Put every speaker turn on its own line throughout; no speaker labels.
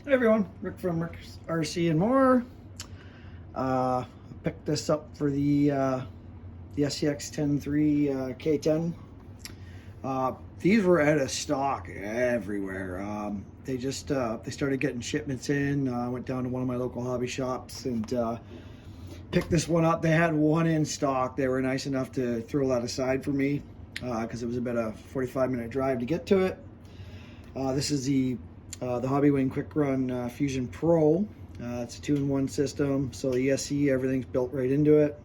Hey everyone, Rick from Rick's RC and More. I picked this up for the Scx10iii K10. These were out of stock everywhere. They started getting shipments in. I went down to one of my local hobby shops and picked this one up. They had one in stock. They were nice enough to throw that aside for me because it was about a 45-minute drive to get to it. This is the Hobbywing Quick Run Fusion Pro. It's a 2-in-1 system, so the ESC, everything's built right into it.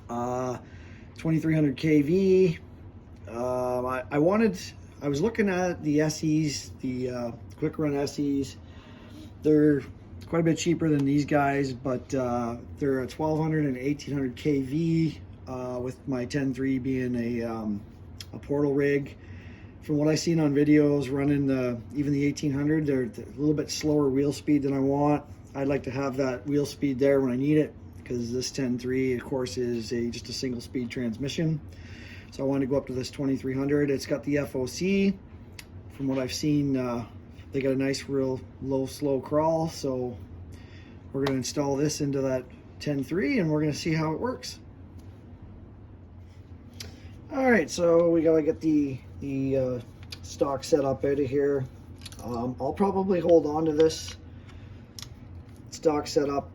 2300 kV. I was looking at the SEs, the Quick Run SEs. They're quite a bit cheaper than these guys, but they're a 1200 and 1800 kV with my 10.3 being a portal rig. From what I've seen on videos, running even the 1800, they're a little bit slower wheel speed than I want. I'd like to have that wheel speed there when I need it, because this 10.3, of course, is just a single speed transmission. So I wanted to go up to this 2300. It's got the FOC. From what I've seen, they got a nice, real low, slow crawl. So we're going to install this into that 10.3 and we're going to see how it works. All right, so we got to get the stock setup out of here. I'll probably hold on to this stock setup.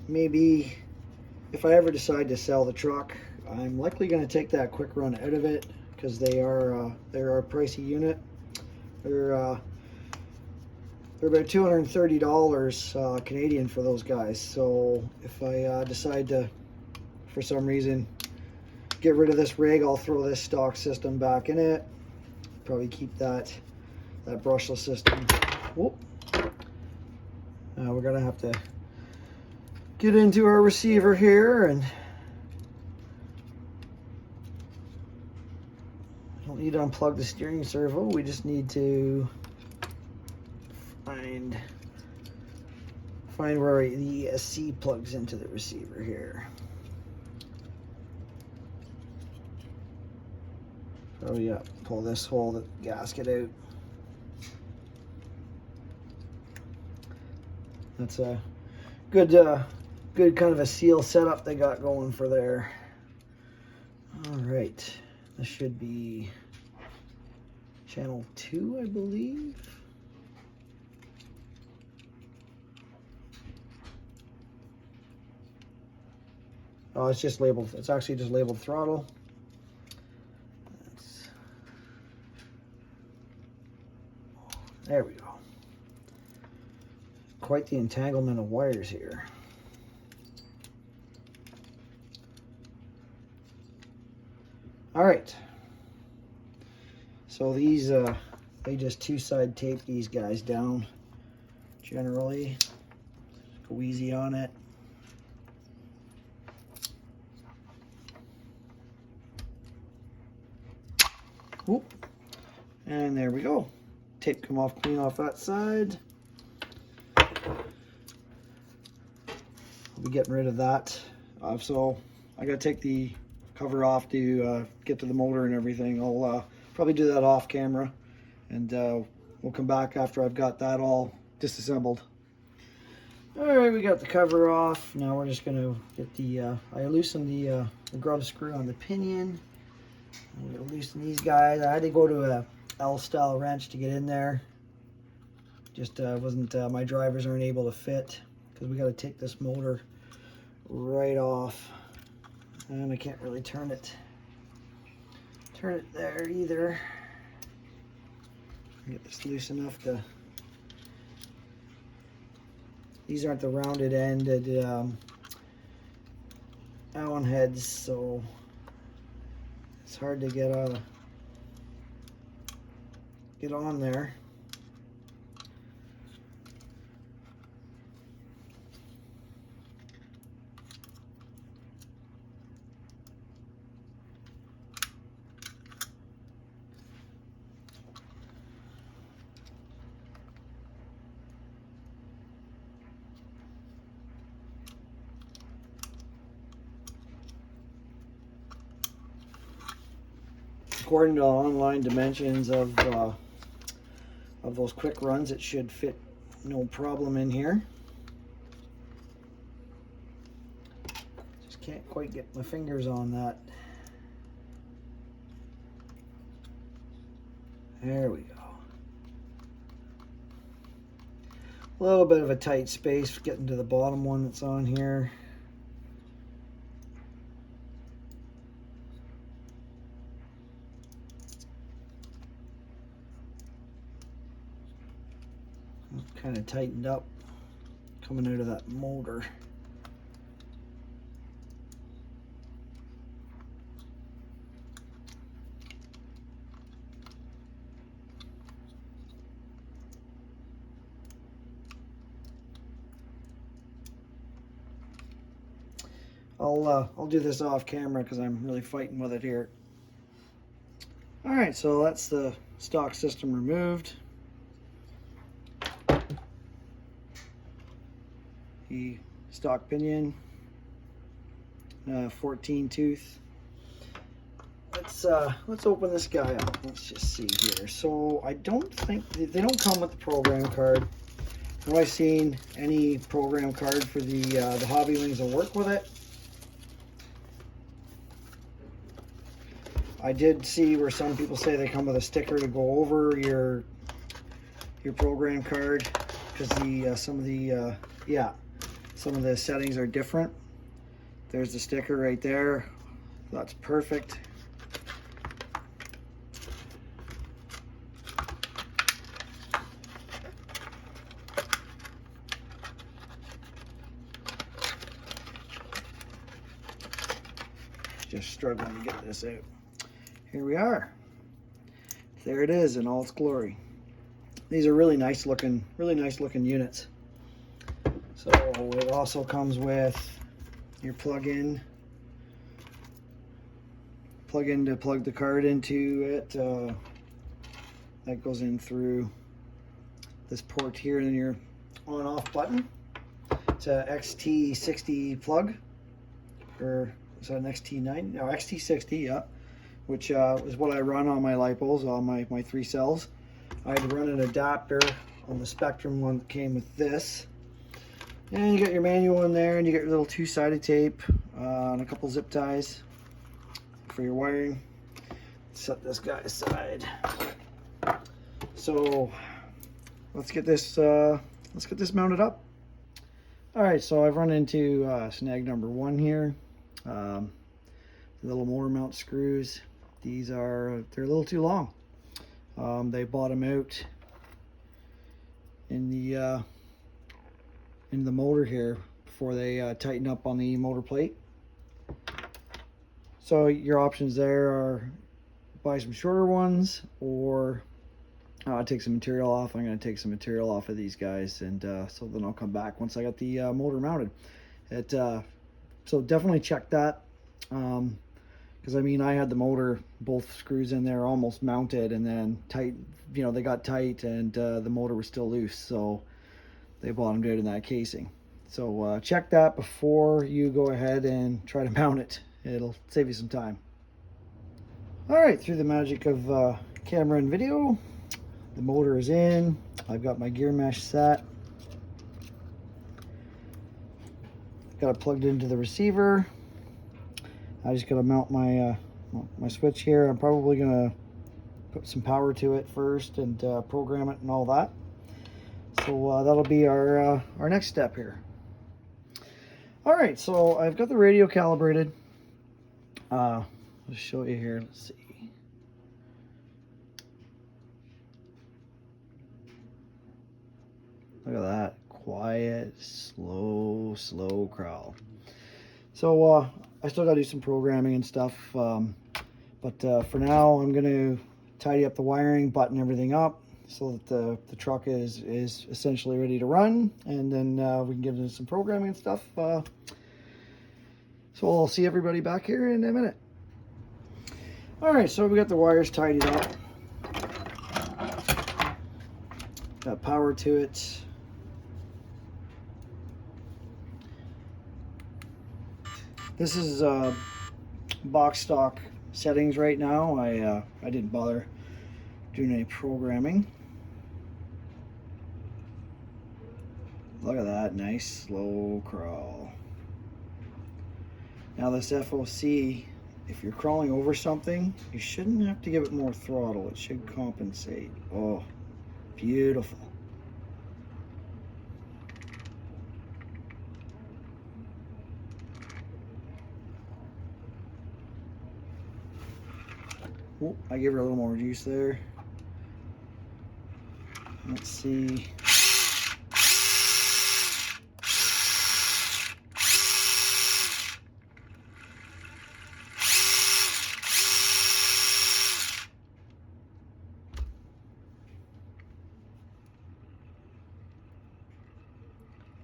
Maybe if I ever decide to sell the truck, I'm likely going to take that Quick Run out of it, because they're a pricey unit. They're about $230 Canadian for those guys. So if I decide to, for some reason, get rid of this rig, I'll throw this stock system back in it. Probably keep that brushless system. Whoop. We're gonna have to get into our receiver here, and don't need to unplug the steering servo. We just need to find where the ESC plugs into the receiver here. Oh yeah, pull this whole gasket out. That's a good kind of a seal setup they got going for there. All right, this should be channel 2, I believe. Oh, it's just labeled. It's actually just labeled throttle. There we go. Quite the entanglement of wires here. All right. So these, they just two-side tape these guys down generally. Go easy on it. Whoop. And there we go. Tape come off clean off that side. I'll be getting rid of that. So I gotta take the cover off to get to the motor and everything. I'll probably do that off camera, and we'll come back after I've got that all disassembled. All right, we got the cover off. Now we're just gonna get the, I loosened the grub screw on the pinion. I'm gonna loosen these guys. I had to go to a L-style wrench to get in there. Just wasn't, my drivers aren't able to fit, because we got to take this motor right off, and I can't really turn it there either. Get this loose enough to, these aren't the rounded ended Allen heads, so it's hard to get on there. According to online dimensions of those Quick Runs, it should fit no problem in here. Just can't quite get my fingers on that. There we go. A little bit of a tight space getting to the bottom one that's on here. Kind of tightened up coming out of that motor. I'll do this off camera because I'm really fighting with it here. All right, so that's the stock system removed. The stock pinion, 14 tooth. Let's open this guy up. Let's just see here. So I don't think they don't come with the program card. Have I seen any program card for the Hobbywings that work with it? I did see where some people say they come with a sticker to go over your program card because some of the settings are different. There's the sticker right there. That's perfect. Just struggling to get this out. Here we are. There it is in all its glory. These are really nice looking units. So it also comes with your plug-in to plug the card into it. That goes in through this port here, and then your on-off button. It's a XT60 plug, or is that an XT9? No, XT60, yeah. Which is what I run on my lipos, on my 3 cells. I had to run an adapter on the Spectrum one that came with this. And you got your manual in there, and you get your little 2-sided tape and a couple zip ties for your wiring. Set this guy aside. So let's get this mounted up. All right, so I've run into snag number 1 here. The little motor mount screws. They're a little too long. They bottom out in the motor here before they tighten up on the motor plate. So your options there are buy some shorter ones, or take some material off. I'm going to take some material off of these guys, and so then I'll come back once I got the motor mounted. So definitely check that. Because I mean, I had the motor, both screws in there almost mounted, and then tight, they got tight, and the motor was still loose, so they bottomed out in that casing. So check that before you go ahead and try to mount it. It'll save you some time. All right, through the magic of camera and video, the motor is in. I've got my gear mesh set. Got it plugged into the receiver. I just got to mount my my switch here. I'm probably going to put some power to it first and program it and all that. So that'll be our next step here. All right, so I've got the radio calibrated. I'll show you here. Let's see. Look at that. Quiet, slow crawl. So I still gotta do some programming and stuff, but for now I'm gonna tidy up the wiring, button everything up so that the truck is essentially ready to run, and then we can get into some programming and stuff. So I'll see everybody back here in a minute. All right, so we got the wires tidied up, got power to it. This is box stock settings right now. I didn't bother doing any programming. Look at that, nice slow crawl. Now this FOC, if you're crawling over something, you shouldn't have to give it more throttle. It should compensate. Oh, beautiful. Oh, I gave her a little more juice there. Let's see.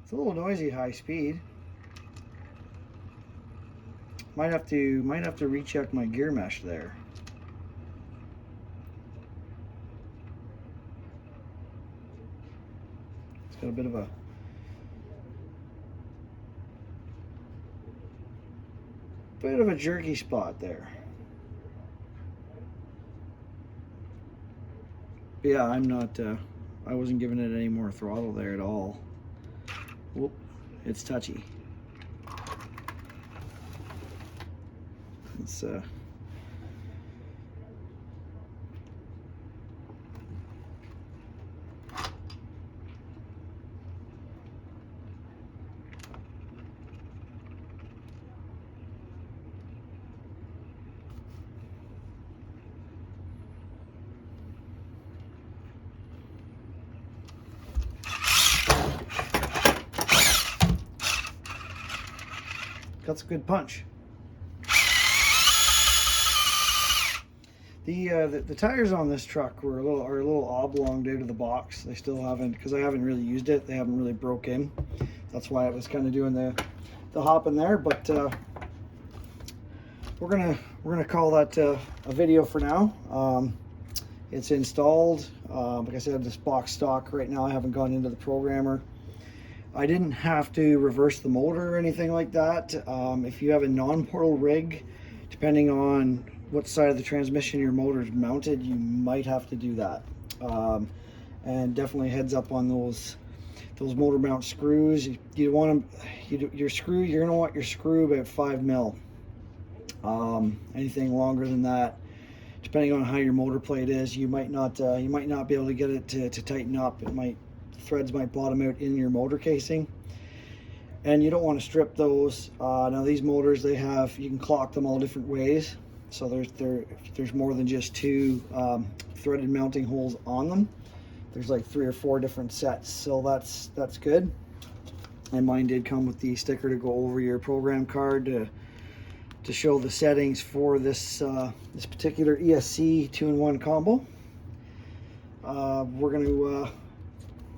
It's a little noisy high speed. Might have to recheck my gear mesh there. It's got a bit of a jerky spot there. But yeah, I'm not I wasn't giving it any more throttle there at all. Whoop, it's touchy. It's got a good punch. The tires on this truck are a little oblonged out of the box. They still haven't, because I haven't really used it. They haven't really broke in. That's why I was kind of doing the hop in there. But we're gonna call that a video for now. It's installed. Like I said, this box stock right now. I haven't gone into the programmer. I didn't have to reverse the motor or anything like that. If you have a non-portal rig, depending on what side of the transmission your motor is mounted, you might have to do that. And definitely heads up on those motor mount screws. You want them, your screw, you're gonna want your screw about 5 mil. Anything longer than that, depending on how your motor plate is, you might not be able to get it to tighten up. Threads might bottom out in your motor casing, and you don't want to strip those. Now these motors, you can clock them all different ways. So there's more than just 2 threaded mounting holes on them. There's like 3 or 4 different sets, so that's good. And mine did come with the sticker to go over your program card to show the settings for this this particular ESC 2-in-1 combo. We're going to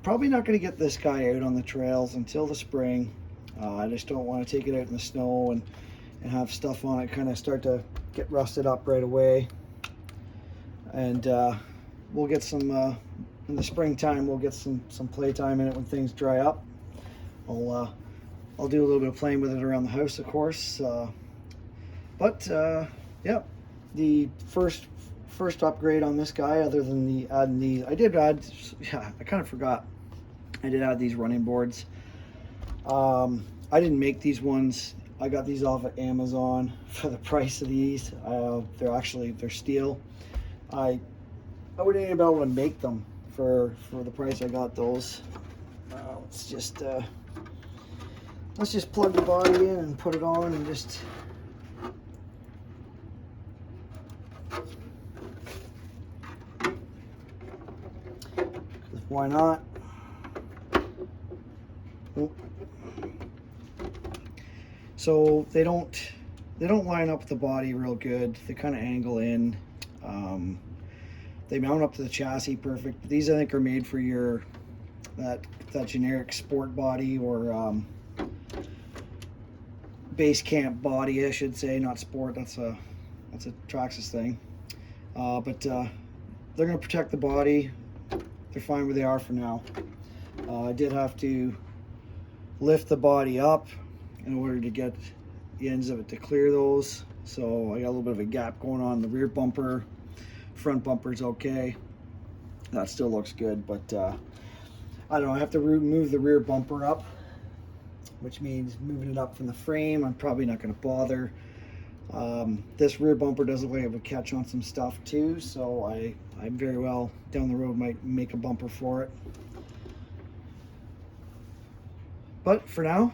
probably not going to get this guy out on the trails until the spring. I just don't want to take it out in the snow and have stuff on it kind of start to get rusted up right away. And we'll get some in the springtime. We'll get some playtime in it when things dry up. I'll do a little bit of playing with it around the house, of course. But yeah, the first upgrade on this guy, other than adding these, I kind of forgot. I did add these running boards. I didn't make these ones. I got these off of Amazon for the price of these. They're steel. I wouldn't even be able to make them for the price I got those. Let's just plug the body in and put it on and just why not? So they don't line up with the body real good. They kind of angle in. They mount up to the chassis perfect. These I think are made for your that generic sport body or base camp body, I should say, not sport. That's a Traxxas thing. But they're going to protect the body. They're fine where they are for now. I did have to lift the body up in order to get the ends of it to clear those. So I got a little bit of a gap going on in the rear bumper. Front bumper's okay. That still looks good, but I don't know, I have to move the rear bumper up, which means moving it up from the frame. I'm probably not going to bother. This rear bumper does look like it would catch on some stuff too, so I very well down the road might make a bumper for it. But for now,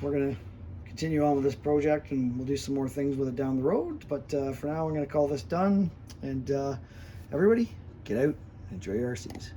we're going to continue on with this project, and we'll do some more things with it down the road. But for now, I'm going to call this done, and everybody, get out and enjoy your RCs.